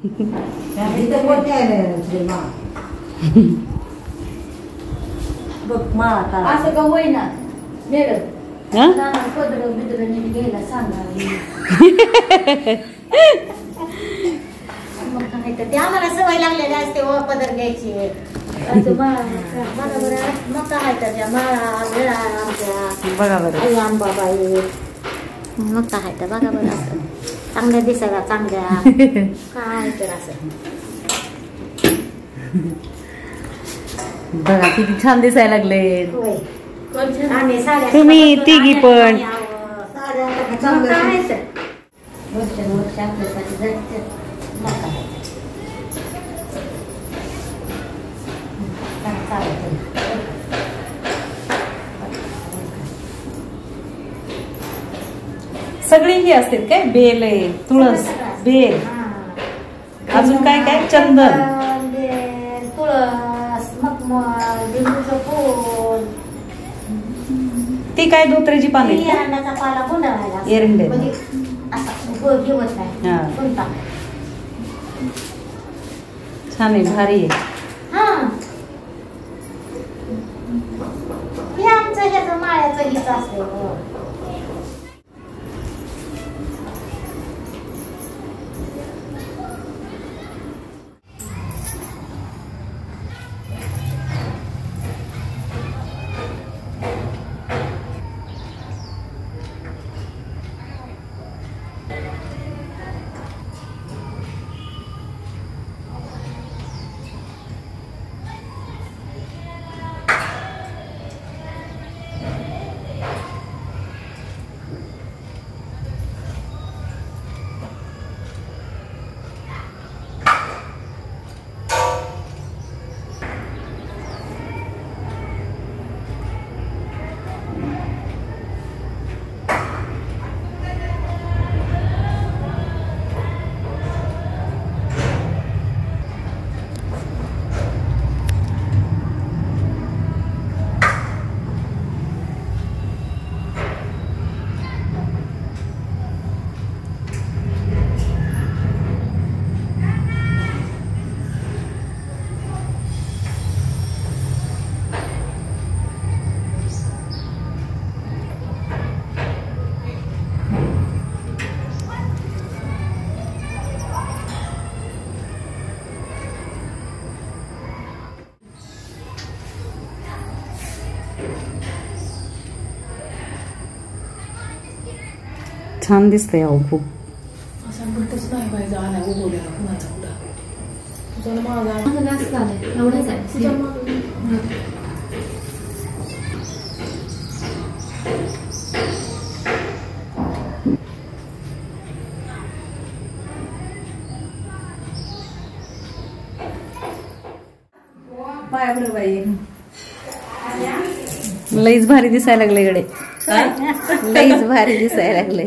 इथं कोणते आहे मा बघ मा असं का होईना मॅडम पदर बिदर नीट घ्यायला सांगा मग काय तर ते आम्हाला सवय लागलेली असते व पदर घ्यायची बरोबर मग काय तर त्या माळा वेळा आमच्या बघा बरं आई आंबाबाई मग काय तर बघा बरं असं चांगल्या दिसायला चांगल्या काय तर असं बघा किती छान दिसायला लागले तुम्ही तिघी पण वर्ष आपल्यासाठी जायचं सगळी ही असतील काय बेल आहे तुळस बेल अजून काय काय चंदन तुळस मखमल लिंबूचं फूल ती काय धोत्र्याची पाने एरंडाचा पाला गुंडाळायला एरंडे म्हणजे असा घेवत नाही कोणता छान आहे भारी आहे हे आमचं ह्याचं माळ्याचं हीच असतं छान दिसतंय अहो खूप असं भटच नाही पाहिजे आला उगवलेला कुणाचा कुठं तुझा माझा जास्त झालंय एवढंच आहे लईच भारी दिसायला लागले गडे लईच भारी दिसायला लागले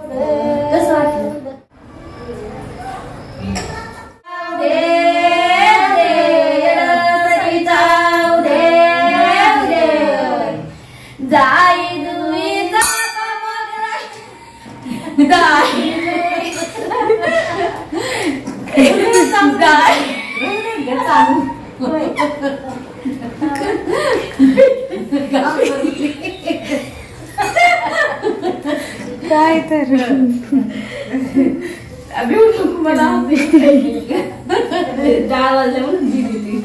कसं वाटलं? काय तर मला डाळ वाजल्यावर दिली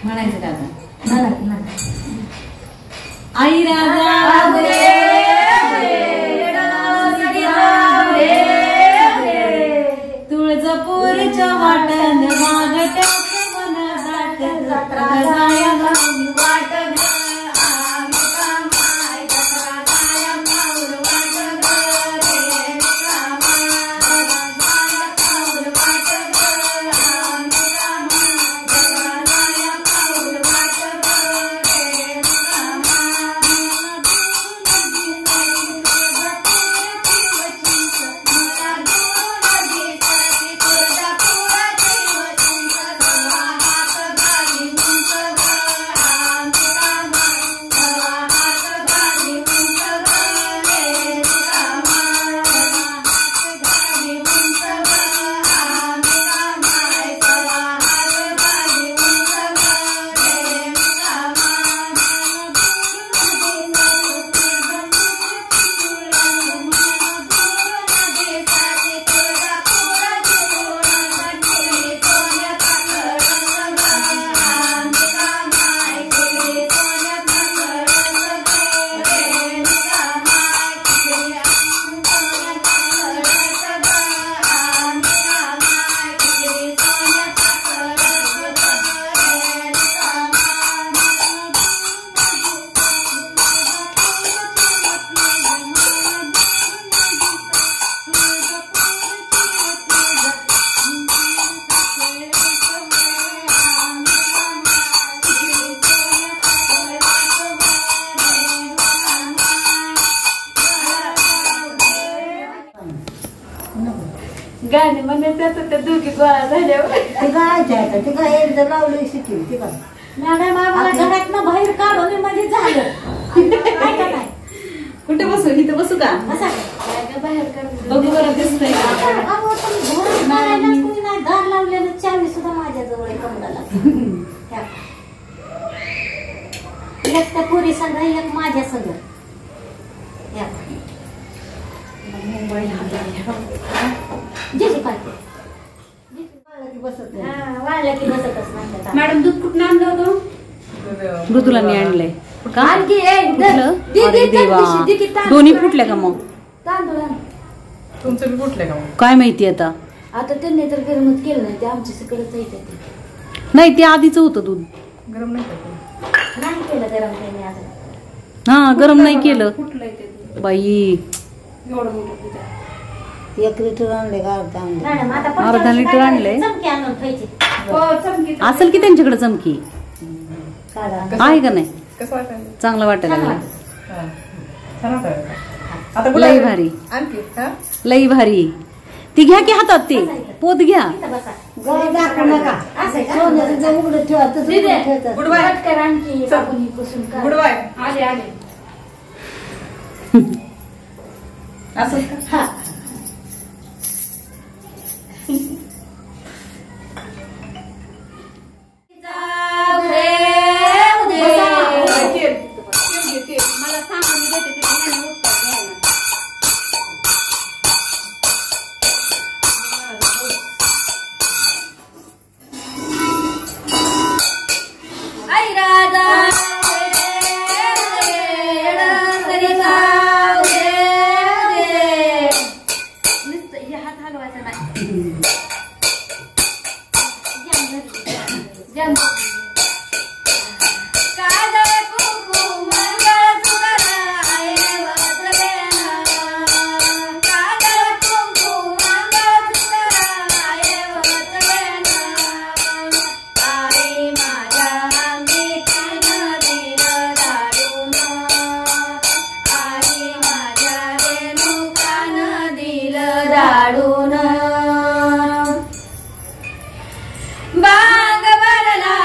म्हणायचं दादा आई राजा तुळजापूरच्या वाटण मागट्याच मन दाट वाट गाणे म्हणायचं त्या दोघी गोळा झाल्यावर ते गायचं ते काय एकदा लावलं शिकेल ते काय मॅडम आम्हाला घरातनं बाहेर काढून म्हणजे झालं काय का नाही कुठे बसू इथं बसू का असं काय का बाहेर काढून बघू बरं दिसतंय का अहो, पण घरात काढायलाच कोणी नाही दार लावलेलं चावी सुद्धा माझ्याजवळ आहे कमराला एक त्या पुरी सगळं एक माझ्या सगळं जे काय बसत नाही. वाढलं की बसतच नाही मॅडम दूध कुठं आणलं होतं मृदुलांनी आणलंय का आणखी कुठलं अरे देवा दोन्ही फुटले का मग तांदूळ आण. तुमचं बी कुठलं का काय माहिती आता आता त्यांनी तर गरमच केलं नाही ते आमच्या सगळंच आहे ते नाही ते आधीच होतं दूध गरम नाही का नाही केलं गरम त्यांनी आता हा गरम नाही केलं कुठलंय ते बाई एवढं मोठं पिता 1 लिटर आणले का अर्धा आणले मॅडम आता अर्धा लिटर आणलंय. चमकी आणून खायची हो चमकी असेल की त्यांच्याकडे चमकी काढा आहे का नाही कसं वाटायला चांगलं वाटायला लागलं हा. छान वाटायला आता लई भारी आणखी हा लई भारी ती घ्या की हातात ते पोत घ्या इथं बसा गळ दाखवू नका असं आहे का? सोन्याचं जे उघडं ठेवा तसं दीदी, उघडं ठेवतात. गुड बाय पटकन आणखी चल. आपण ही पुसून काढ. गुड बाय आले आले असं का हा. मला सांगा मी देते ते नाही उत्तर द्यायला आई राधा हे हात हलवायचा नाही बांग बरला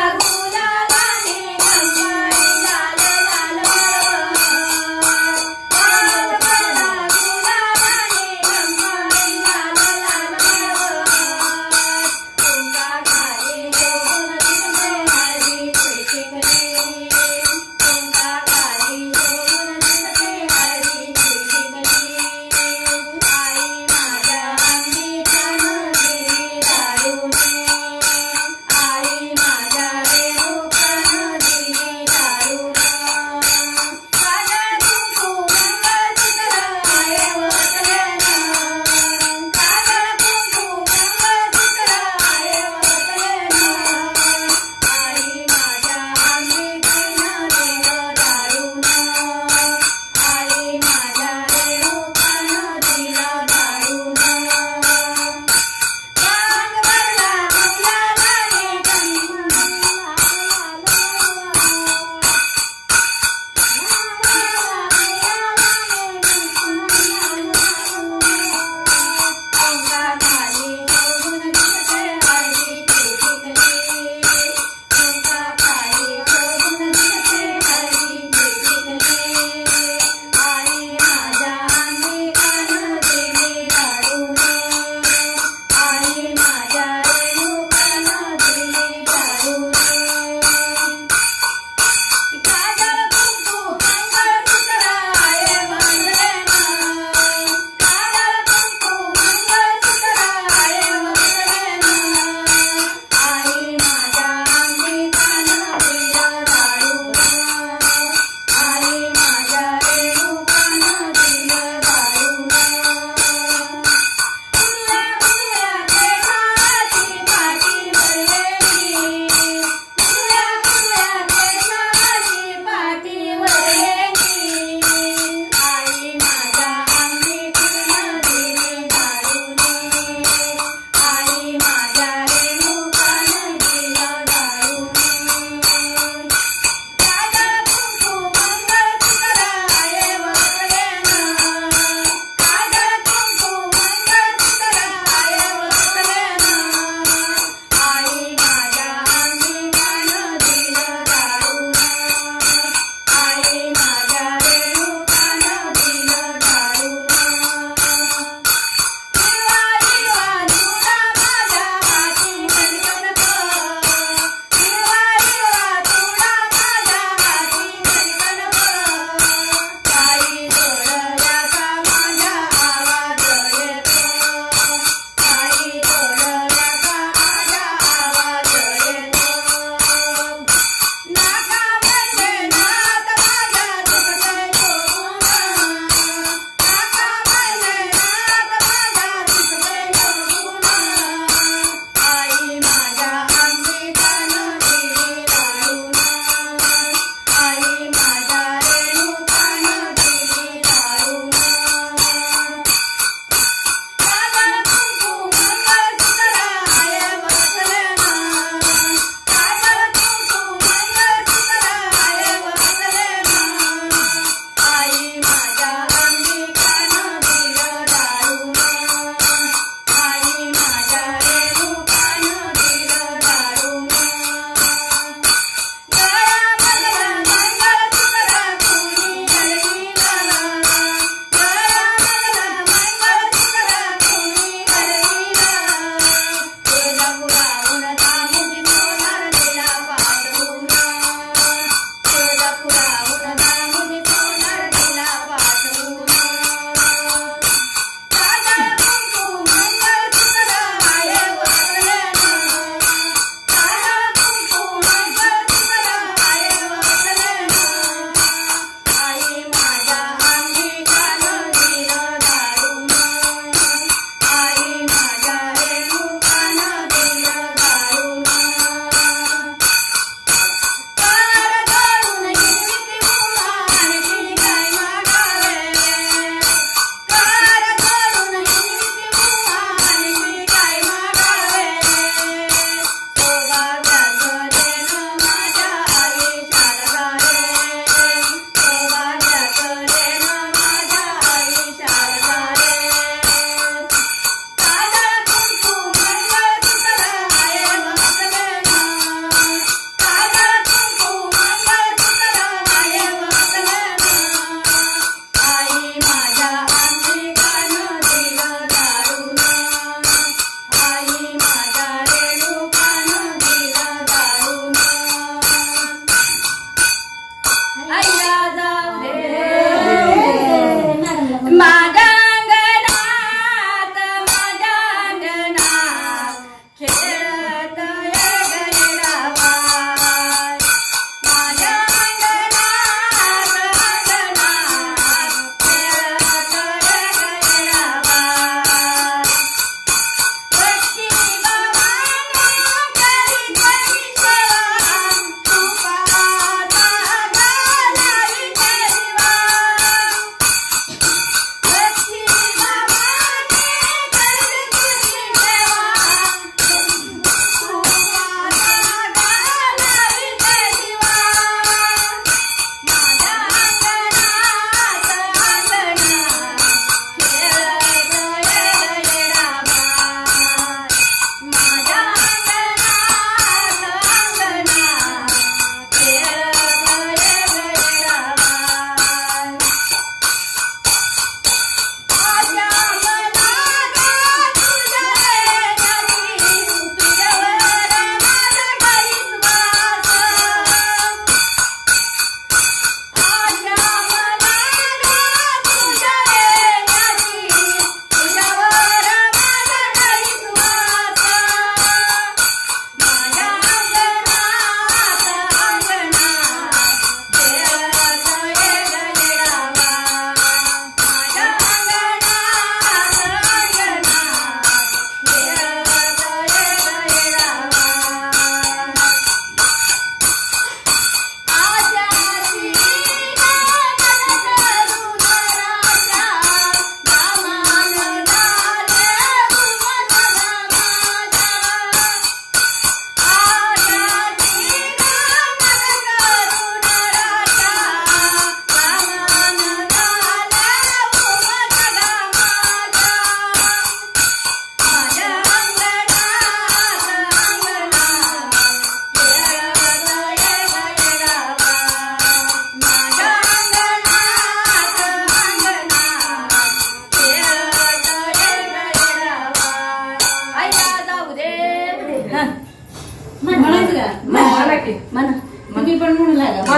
म्हणा की म्हणा तुम्ही पण म्हणू लागा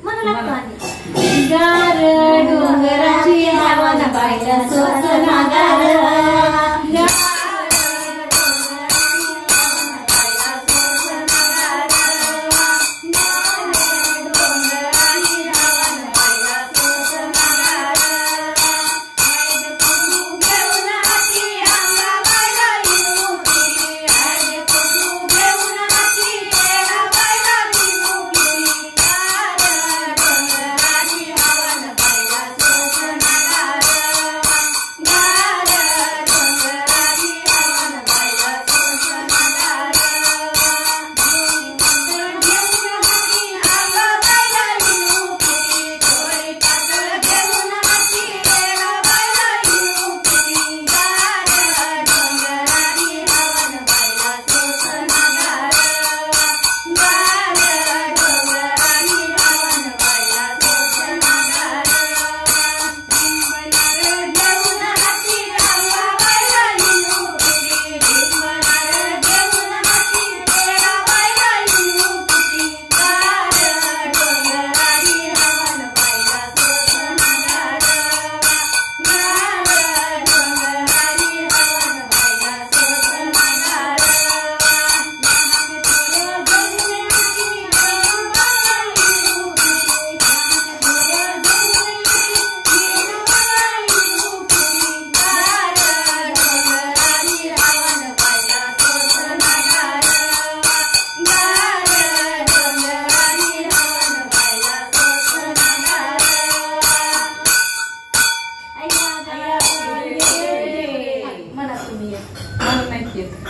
म्हणू लागतो आणि गार डोंगराची हवा न पाहिला सोसना गार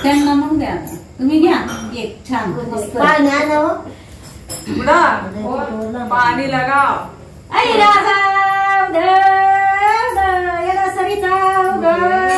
त्यांना मग द्या तुम्ही घ्या एक छान पाणी आणावं पाणी लगाव आई राजा उदय सरिता उदय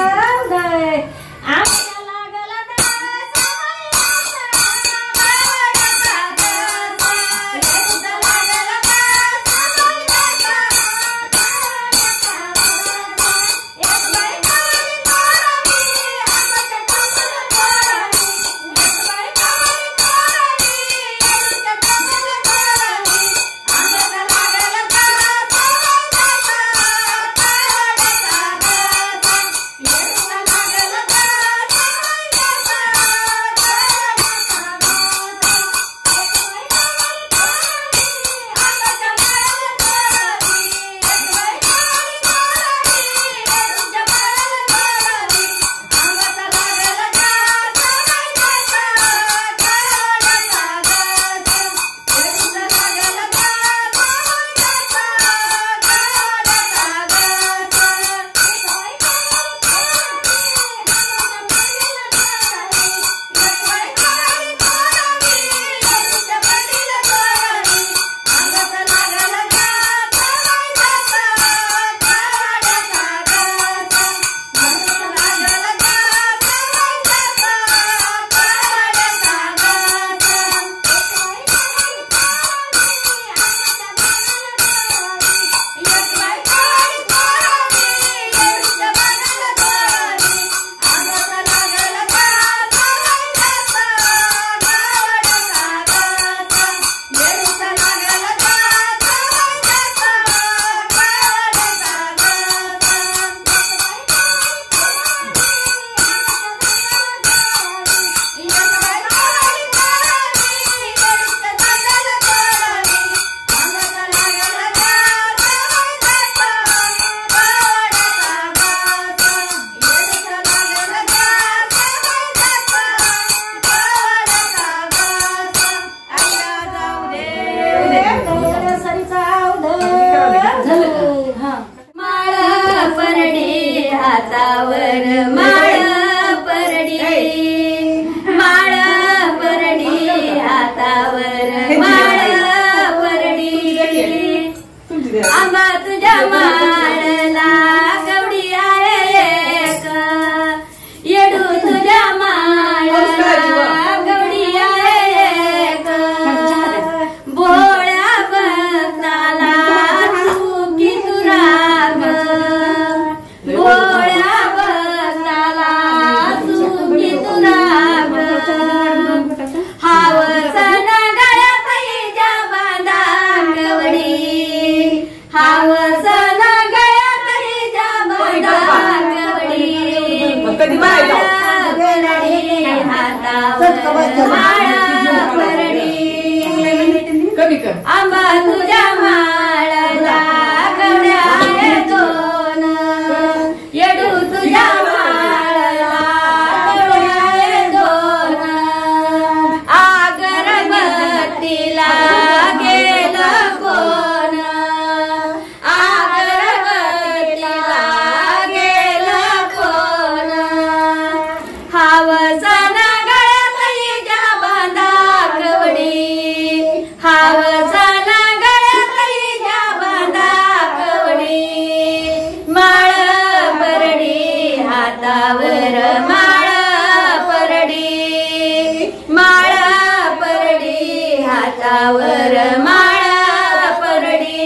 हातावर माळ परडी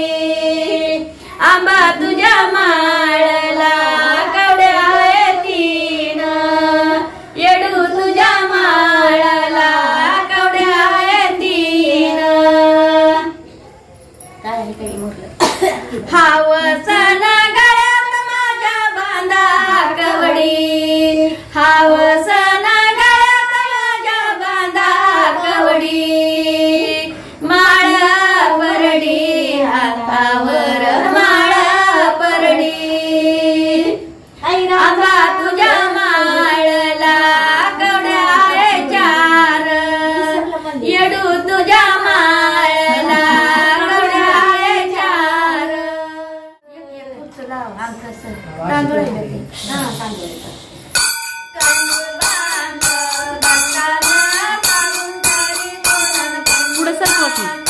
आंबा तुझ्या माळला कवड्या तीन येडू तुझ्या माळला कवड्या तीन हावसना गळ्यात माझ्या बांधा कवडी हावसना गळ्यात माझ्या बांधा कवडी माळ परडी हातावर माळ परडी आंबा तुझ्या माळला कवड्या चार येडू तुझ्या माळला कवड्या चार तांदूळ पुढे सरकवायची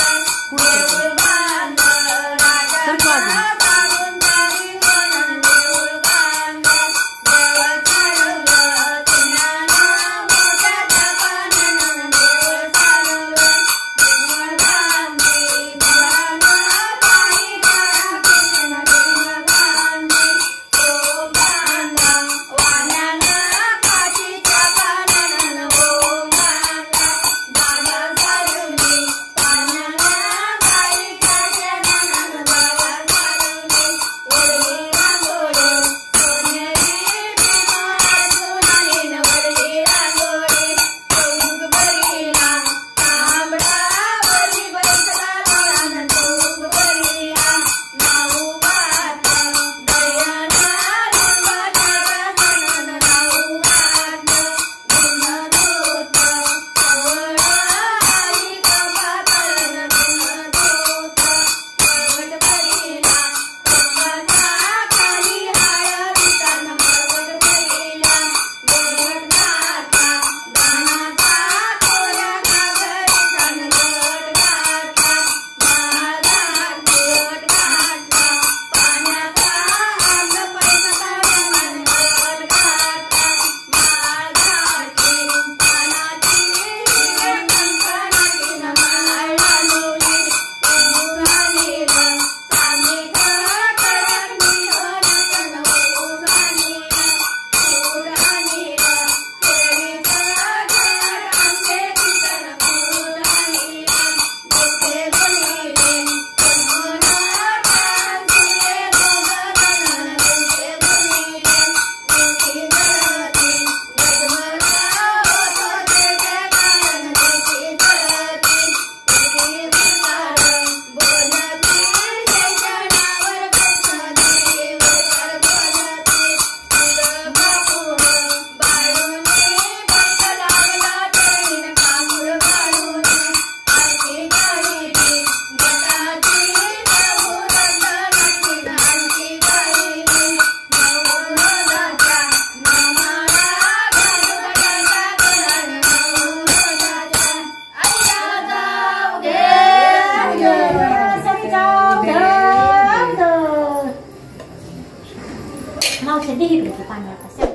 मावशी दे इकडे पाणी आता